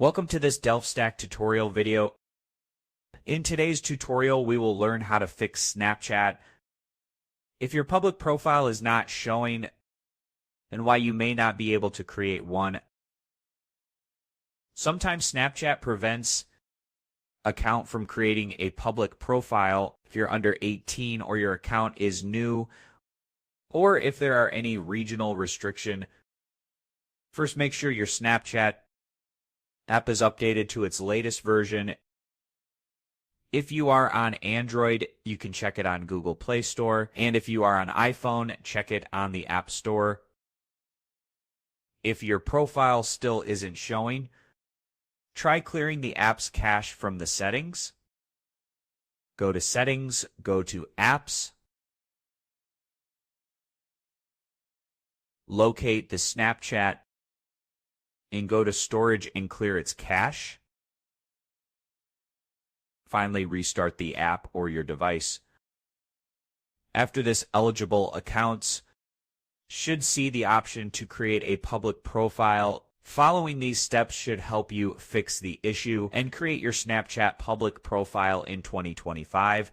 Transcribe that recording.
Welcome to this DelftStack tutorial video. In today's tutorial, we will learn how to fix Snapchat. If your public profile is not showing, and why you may not be able to create one. Sometimes Snapchat prevents account from creating a public profile if you're under 18 or your account is new, or if there are any regional restriction. First, make sure your Snapchat app is updated to its latest version. If you are on Android, you can check it on Google Play Store, and if you are on iPhone, check it on the App Store. If your profile still isn't showing, try clearing the app's cache from the settings. Go to Settings, go to Apps, locate the Snapchat, and go to Storage and clear its cache. Finally, restart the app or your device. After this, eligible accounts should see the option to create a public profile. Following these steps should help you fix the issue and create your Snapchat public profile in 2025.